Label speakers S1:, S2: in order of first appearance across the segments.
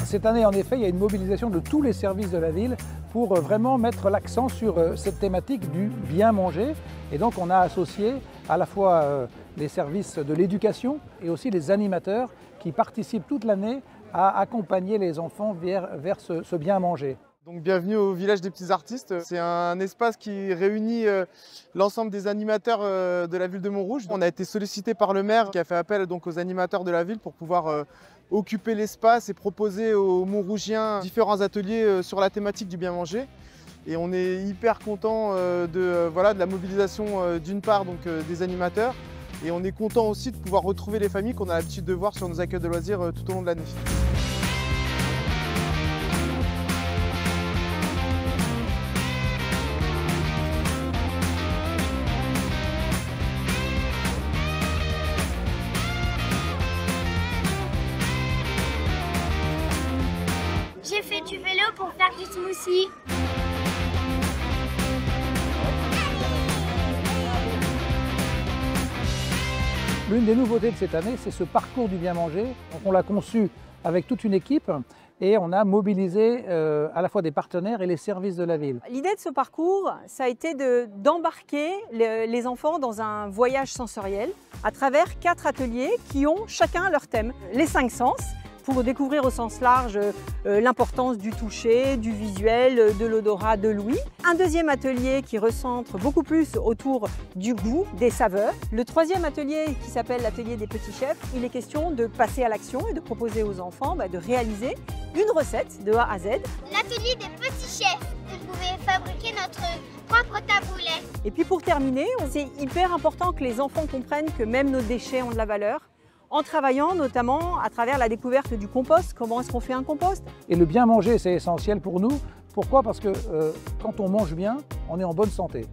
S1: Cette année, en effet, il y a une mobilisation de tous les services de la ville pour vraiment mettre l'accent sur cette thématique du bien manger. Et donc, on a associé à la fois les services de l'éducation et aussi les animateurs qui participent toute l'année à accompagner les enfants vers ce bien manger.
S2: Donc bienvenue au village des petits artistes. C'est un espace qui réunit l'ensemble des animateurs de la ville de Montrouge. On a été sollicité par le maire qui a fait appel donc aux animateurs de la ville pour pouvoir occuper l'espace et proposer aux Montrougiens différents ateliers sur la thématique du bien manger. Et on est hyper content de la mobilisation d'une part donc, des animateurs, et on est content aussi de pouvoir retrouver les familles qu'on a l'habitude de voir sur nos accueils de loisirs tout au long de l'année.
S3: J'ai fait du vélo pour faire du smoothie.
S1: L'une des nouveautés de cette année, c'est ce parcours du bien manger. Donc on l'a conçu avec toute une équipe et on a mobilisé à la fois des partenaires et les services de la ville.
S4: L'idée de ce parcours, ça a été d'embarquer les enfants dans un voyage sensoriel à travers 4 ateliers qui ont chacun leur thème. Les 5 sens, pour découvrir au sens large l'importance du toucher, du visuel, de l'odorat, de l'ouïe. Un deuxième atelier qui recentre beaucoup plus autour du goût, des saveurs. Le troisième atelier qui s'appelle l'atelier des petits chefs, il est question de passer à l'action et de proposer aux enfants de réaliser une recette de A à Z.
S3: L'atelier des petits chefs, vous pouvez fabriquer notre propre taboulet.
S4: Et puis pour terminer, c'est hyper important que les enfants comprennent que même nos déchets ont de la valeur, en travaillant notamment à travers la découverte du compost. Comment est-ce qu'on fait un compost?
S1: Et le bien manger, c'est essentiel pour nous. Pourquoi? Parce que quand on mange bien, on est en bonne santé.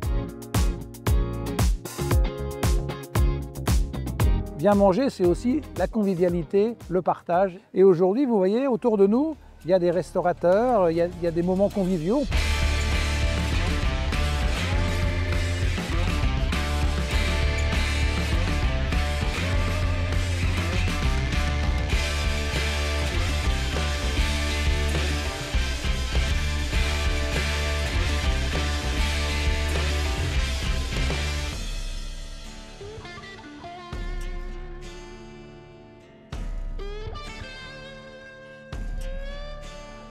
S1: Bien manger, c'est aussi la convivialité, le partage. Et aujourd'hui, vous voyez, autour de nous, il y a des restaurateurs, il y a des moments conviviaux.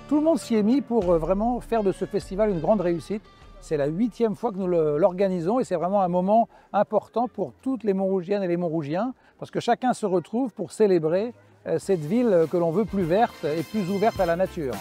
S1: Tout le monde s'y est mis pour vraiment faire de ce festival une grande réussite. C'est la 8e fois que nous l'organisons et c'est vraiment un moment important pour toutes les Montrougiennes et les Montrougiens parce que chacun se retrouve pour célébrer cette ville que l'on veut plus verte et plus ouverte à la nature.